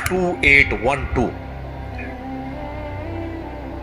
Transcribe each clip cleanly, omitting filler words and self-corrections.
2812।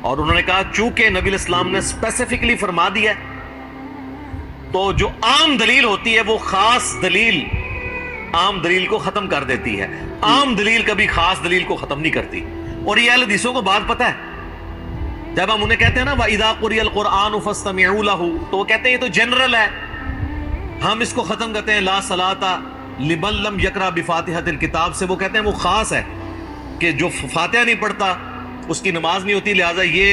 اور انہوں نے کہا چونکہ نبی الاسلام نے اسپیسیفکلی فرما دیا ہے تو جو عام دلیل ہوتی ہے وہ خاص دلیل عام دلیل کو ختم کر دیتی ہے، عام دلیل کبھی خاص دلیل کو ختم نہیں کرتی۔ اور یہ اہل حدیثوں کو بات پتہ ہے، جب ہم انہیں کہتے ہیں نا وَإِذَا قُرِئَ الْقُرْآنُ فَاسْتَمِعُوا لَهُ، تو وہ کہتے ہیں یہ تو جنرل ہے، ہم اس کو ختم کرتے ہیں لا صلاۃ لمن لم یقرأ بفاتحۃ الکتاب سے، وہ کہتے ہیں وہ خاص ہے کہ جو فاتحہ نہیں پڑھتا اس کی نماز نہیں ہوتی، لہٰذا یہ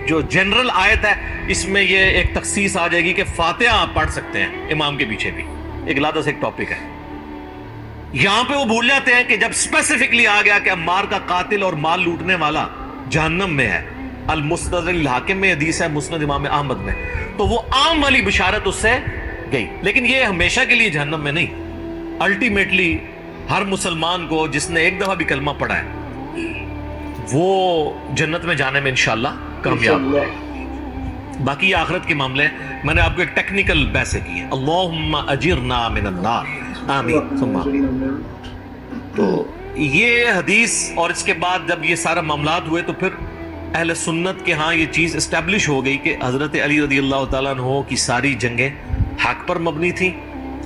جو جنرل آیت ہے اس میں یہ ایک تخصیص آ جائے گی کہ فاتحہ آپ پڑھ سکتے ہیں امام کے پیچھے بھی، ایک علیحدہ سے ایک ٹاپک ہے۔ یہاں پہ وہ بھول جاتے ہیں کہ جب اسپیسیفکلی آ گیا کہ عمار کا قاتل اور مال لوٹنے والا جہنم میں ہے، المستدرک الحاکم میں حدیث ہے، مسند امام احمد میں، تو وہ عام والی بشارت اس سے گئی، لیکن یہ ہمیشہ کے لیے جہنم میں نہیں، الٹیمیٹلی ہر مسلمان کو جس نے ایک دفعہ بھی کلمہ پڑھا ہے وہ جنت میں جانے میں انشاءاللہ کامیاب ہے۔ باقی یہ آخرت کے معاملے ہیں، میں نے آپ کو ایک ٹیکنیکل بحثیں کی ہیں، اللہم اجرنا من النار، آمین ثم آمین۔ تو یہ حدیث اور اس کے بعد جب یہ سارا معاملات ہوئے تو پھر اہل سنت کے ہاں یہ چیز اسٹیبلش ہو گئی کہ حضرت علی رضی اللہ تعالیٰ عنہ کی ساری جنگیں حق پر مبنی تھیں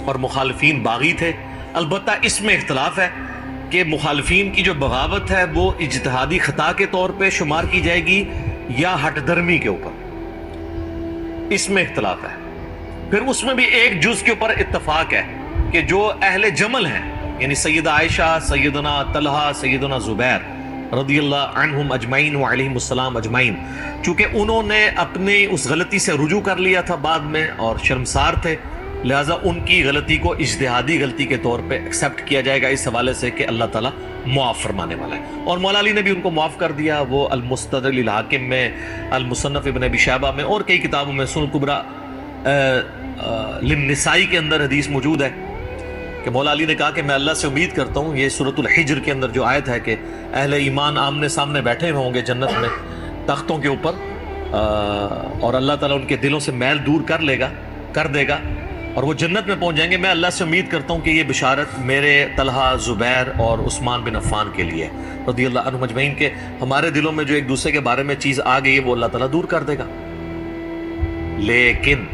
اور مخالفین باغی تھے۔ البتہ اس میں اختلاف ہے کہ مخالفین کی جو بغاوت ہے وہ اجتہادی خطا کے طور پہ شمار کی جائے گی یا ہٹ درمی کے اوپر، اس میں اختلاف ہے۔ پھر اس میں بھی ایک جز کے اوپر اتفاق ہے کہ جو اہل جمل ہیں یعنی سیدہ عائشہ، سیدنا طلحہ، سیدنا زبیر رضی اللہ عنہم اجمعین وعلیہم السلام اجمعین، چونکہ انہوں نے اپنی اس غلطی سے رجوع کر لیا تھا بعد میں اور شرمسار تھے، لہٰذا ان کی غلطی کو اجتہادی غلطی کے طور پہ ایکسیپٹ کیا جائے گا اس حوالے سے کہ اللہ تعالیٰ معاف فرمانے والا ہے۔ اور مولا علی نے بھی ان کو معاف کر دیا، وہ المستدرک الحاکم میں، المصنف ابن ابی شیبہ میں اور کئی کتابوں میں، سنن کبریٰ للنسائی کے اندر حدیث موجود ہے کہ مولا علی نے کہا کہ میں اللہ سے امید کرتا ہوں، یہ سورۃ الحجر کے اندر جو آیت ہے کہ اہل ایمان آمنے سامنے بیٹھے ہوئے ہوں گے جنت میں تختوں کے اوپر، اور اللہ تعالیٰ ان کے دلوں سے میل دور کر دے گا اور وہ جنت میں پہنچ جائیں گے۔ میں اللہ سے امید کرتا ہوں کہ یہ بشارت میرے طلحہ، زبیر اور عثمان بن عفان کے لیے رضی اللہ عنہم اجمعین، کے ہمارے دلوں میں جو ایک دوسرے کے بارے میں چیز آ گئی ہے وہ اللہ تعالیٰ دور کر دے گا۔ لیکن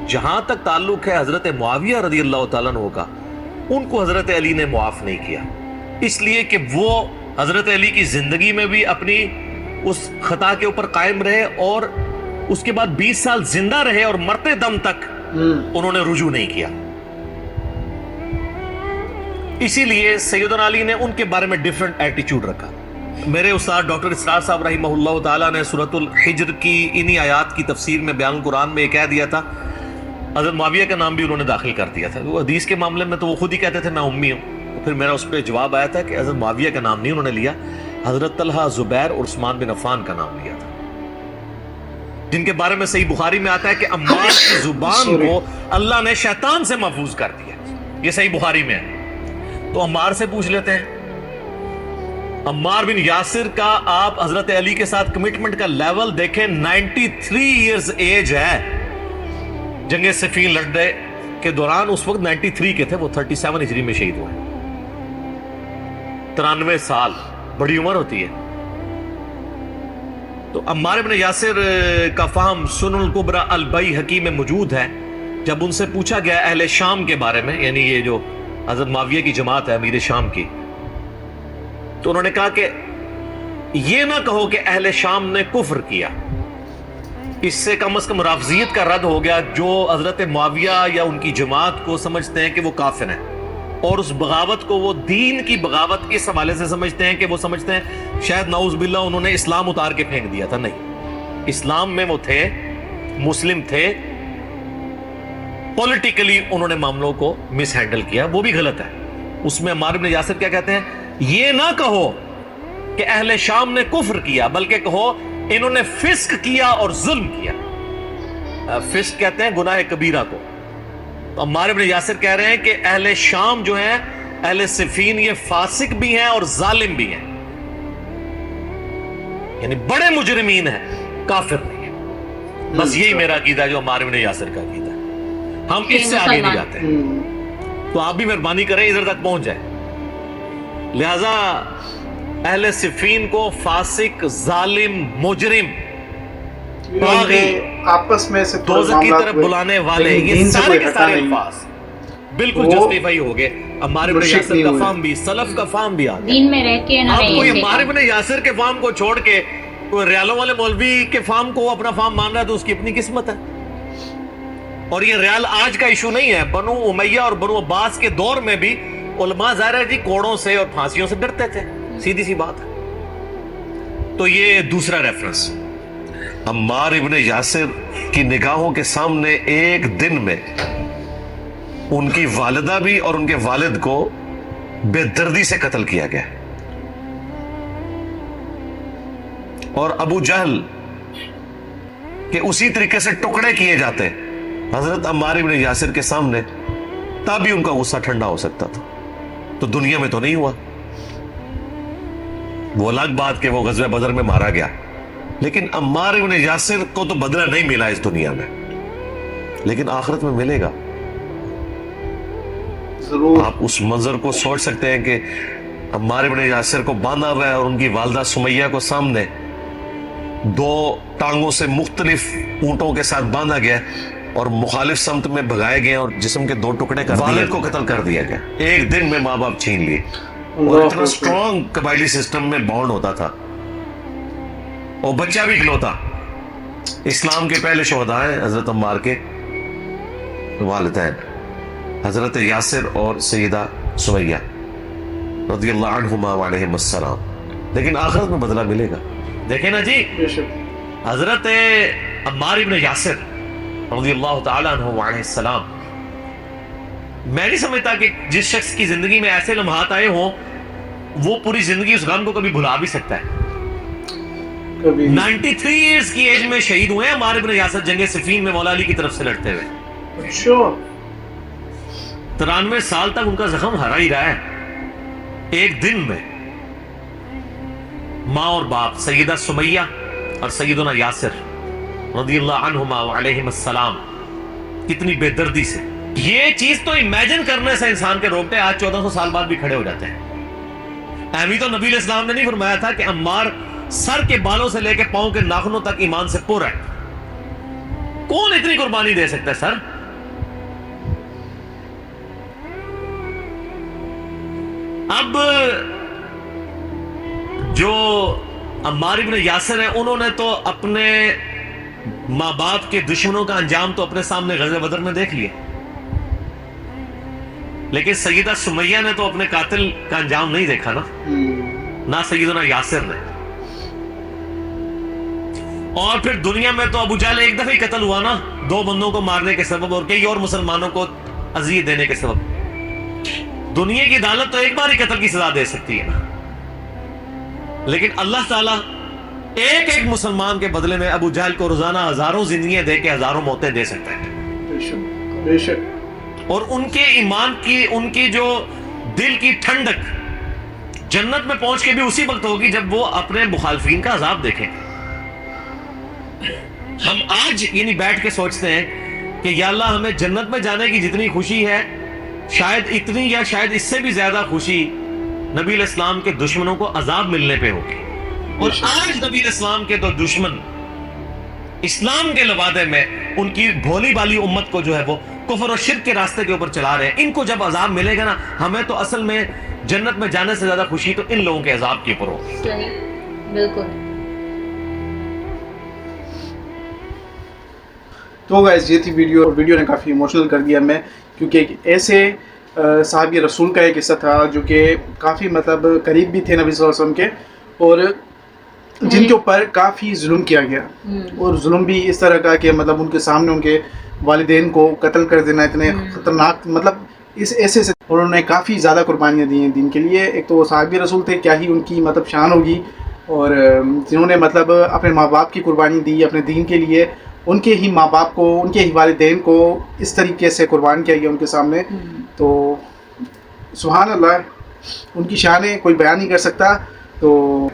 جہاں تک تعلق ہے حضرت معاویہ رضی اللہ تعالیٰ عنہ کا، ان کو حضرت علی نے معاف نہیں کیا، اس لیے کہ وہ حضرت علی کی زندگی میں بھی اپنی اس خطا کے اوپر قائم رہے اور اس کے بعد 20 سال زندہ رہے اور مرتے دم تک انہوں نے رجوع نہیں کیا۔ اسی لیے سیدنا علی نے ان کے بارے میں ڈیفرنٹ ایٹیچیوڈ رکھا۔ میرے استاد ڈاکٹر اسرار صاحب رحمہ اللہ تعالیٰ نے سورۃ الحجر کی انہی آیات کی تفسیر میں بیان القرآن میں یہ کہہ دیا تھا، حضرت معاویہ کا نام بھی انہوں نے داخل کر دیا تھا۔ وہ حدیث کے معاملے میں تو وہ خود ہی کہتے تھے میں امی ہوں، تو پھر میرا اس پہ جواب آیا تھا کہ حضرت معاویہ کا نام نہیں انہوں نے لیا، حضرت طلحہ، زبیر اور عثمان بن عفان کا نام لیا تھا، جن کے بارے میں صحیح بخاری میں آتا ہے کہ عمار کی زبان کو اللہ نے شیطان سے محفوظ کر دیا، یہ صحیح بخاری میں ہے۔ تو عمار سے پوچھ لیتے ہیں، عمار بن یاسر کا آپ حضرت علی کے ساتھ کمٹمنٹ کا لیول دیکھیں، 93 ایئرز ایج ہے، جنگ صفین لڑنے کے دوران اس وقت 93 کے تھے، وہ 37 ہجری میں شہید ہوئے، 93 سال بڑی عمر ہوتی ہے۔ تو عمار بن یاسر کا فہم سنن الکبریٰ البیہقی میں موجود ہے۔ جب ان سے پوچھا گیا اہل شام کے بارے میں، یعنی یہ جو حضرت معاویہ کی جماعت ہے امیر شام کی، تو انہوں نے کہا کہ یہ نہ کہو کہ اہل شام نے کفر کیا، اس سے کم از کم رافضیت کا رد ہو گیا جو حضرت معاویہ یا ان کی جماعت کو سمجھتے ہیں کہ وہ کافر ہیں، اور اس بغاوت کو وہ دین کی بغاوت اس حوالے سے سمجھتے ہیں کہ وہ سمجھتے ہیں شاید نعوذ باللہ انہوں نے اسلام اتار کے پھینک دیا تھا۔ نہیں، اسلام میں وہ تھے، مسلم تھے، پولیٹیکلی انہوں نے معاملوں کو مس ہینڈل کیا، وہ بھی غلط ہے۔ اس میں عمار بن یاسر کیا کہتے ہیں، یہ نہ کہو کہ اہل شام نے کفر کیا، بلکہ کہو انہوں نے فسق کیا اور ظلم کیا۔ فسق کہتے ہیں گناہ کبیرہ کو۔ تو عمار بن یاسر کہہ رہے ہیں کہ اہل شام جو ہیں، اہل صفین، یہ فاسق بھی ہیں اور ظالم بھی ہیں، یعنی بڑے مجرمین ہیں، کافر نہیں ہیں۔ بس یہی میرا عقیدہ ہے جو عمار بن یاسر کا عقیدہ ہے۔ ہم اس سے آگے نہیں جاتے. تو آپ بھی مہربانی کریں ادھر تک پہنچ جائیں. لہذا اہل صفین کو فاسق، ظالم، مجرم، باغی، آپس میں سے دوزخ کی طرف بلانے والے، یہ سارے کے سارے الفاظ بالکل جسٹیفائی ہو گئے. عمار ابن یاسر کا فام بھی، سلف کا فام بھی آ گیا. دین میں رہ کے نہ اب کوئی رہے. عمار ابن یاسر کے فام کو چھوڑ کے کوئی ریالوں والے مولوی کے فام کو اپنا فام مان رہا ہے تو اس کی اپنی قسمت ہے. اور یہ ریال آج کا ایشو نہیں ہے. بنو امیہ اور بنو عباس کے دور میں بھی علماء ظاہر ہے جی کوڑوں سے اور پھانسیوں سے ڈرتے تھے، سیدھی سی بات ہے. تو یہ دوسرا ریفرنس. عمار ابن یاسر کی نگاہوں کے سامنے ایک دن میں ان کی والدہ بھی اور ان کے والد کو بے دردی سے قتل کیا گیا. اور ابو جہل کہ اسی طریقے سے ٹکڑے کیے جاتے حضرت عمار ابن یاسر کے سامنے، تب بھی ان کا غصہ ٹھنڈا ہو سکتا تھا. تو دنیا میں تو نہیں ہوا. وہ الگ بات کہ وہ غزوہ بدر میں مارا گیا، لیکن عمار ابن یاسر کو تو بدلہ نہیں ملا اس دنیا میں، لیکن آخرت میں ملے گا. ضرور. آپ اس منظر کو سوچ سکتے ہیں کہ عمار ابن یاسر کو باندھا ہوا ہے اور ان کی والدہ سمیہ کو سامنے دو ٹانگوں سے مختلف اونٹوں کے ساتھ باندھا گیا اور مخالف سمت میں بھگائے گئے اور جسم کے دو ٹکڑے کر والد کو قتل کر دیا گیا. ایک دن میں ماں باپ چھین لیے. اور اتنا اسٹرانگ قبائلی سسٹم میں بانڈ ہوتا تھا. اور بچہ بھی اکلوتا. اسلام کے پہلے شہداء ہیں حضرت عمار کے والدین حضرت یاسر اور سیدہ سمیہ رضی اللہ عنہما وعلیہم السلام. لیکن آخرت میں بدلہ ملے گا. دیکھیں نا جی، حضرت عمار ابن یاسر رضی اللہ تعالیٰ عنہ وعلیہ السلام، میں نہیں سمجھتا کہ جس شخص کی زندگی میں ایسے لمحات آئے ہوں وہ پوری زندگی اس غم کو کبھی بھلا بھی سکتا ہے. 93 ایئرز کی ایج میں شہید ہوئے ہیں عمار ابن یاسر جنگ صفین میں مولا علی کی طرف سے لڑتے ہوئے. 93 سال تک ان کا زخم ہرا ہی رہا ہے. ایک دن میں ماں اور باپ سیدہ سمیہ اور سیدنا یاسر رضی اللہ عنہما وعلیہم السلام کتنی بے دردی سے، یہ چیز تو امیجن کرنے سے انسان کے روکتے. آج 1400 سال بعد بھی کھڑے ہو جاتے ہیں. اہمی تو نبی علیہ السلام نے نہیں فرمایا تھا کہ عمار سر کے بالوں سے لے کے پاؤں کے ناخنوں تک ایمان سے پر ہے. کون اتنی قربانی دے سکتا ہے سر؟ اب جو عمار ابن یاسر ہیں انہوں نے تو اپنے ماں باپ کے دشمنوں کا انجام تو اپنے سامنے غزوہ بدر میں دیکھ لیا، لیکن سیدہ سمیہ نے تو اپنے قاتل کا انجام نہیں دیکھا نا، نہ سیدنا یاسر نے. اور پھر دنیا میں تو ابو جہل ایک دفعہ ہی قتل ہوا نا، 2 بندوں کو مارنے کے سبب اور کئی اور مسلمانوں کو اذیت دینے کے سبب. دنیا کی عدالت تو ایک بار ہی قتل کی سزا دے سکتی ہے نا، لیکن اللہ تعالیٰ ایک ایک مسلمان کے بدلے میں ابو جہل کو روزانہ ہزاروں زندگیاں دے کے ہزاروں موتیں دے سکتا ہے. بے شک. اور ان کے ایمان کی، ان کی جو دل کی ٹھنڈک جنت میں پہنچ کے بھی اسی وقت ہوگی جب وہ اپنے مخالفین کا عذاب دیکھیں. ہم آج یعنی بیٹھ کے سوچتے ہیں کہ یا اللہ ہمیں جنت میں جانے کی جتنی خوشی ہے شاید اتنی یا شاید اس سے بھی زیادہ خوشی نبی علیہ السلام کے دشمنوں کو عذاب ملنے پہ ہوگی. اور آج نبی علیہ السلام کے تو دشمن اسلام کے لبادے میں ان کی بھولی بالی امت کو جو ہے وہ کفر اور شرک کے راستے کے اوپر چلا رہے ہیں. ان کو جب عذاب ملے گا نا، ہمیں تو اصل میں جنت میں جانے سے زیادہ خوشی تو ان لوگوں کے عذاب کے اوپر ہوگی. صحیح، بالکل. تو گائز یہ تھی ویڈیو نے کافی ایموشنل کر دیا میں، کیونکہ ایک ایسے صحابی رسول کا ایک قصہ تھا جو کہ کافی مطلب قریب بھی تھے نبی صلی اللہ علیہ وسلم کے، اور جن کے اوپر کافی ظلم کیا گیا. اور ظلم بھی اس طرح کا کہ مطلب ان کے سامنے ان کے والدین کو قتل کر دینا اتنے خطرناک، مطلب اس ایسے سے انہوں نے کافی زیادہ قربانیاں دی ہیں دین کے لیے. ایک تو وہ صحابی رسول تھے، کیا ہی ان کی مطلب شان ہوگی، اور جنہوں نے مطلب اپنے ماں باپ کی قربانی دی اپنے دین کے لیے، ان کے ہی ماں باپ کو، ان کے ہی والدین کو اس طریقے سے قربان کیا گیا ان کے سامنے. تو سبحان اللہ، ان کی شانیں کوئی بیان نہیں کر سکتا. تو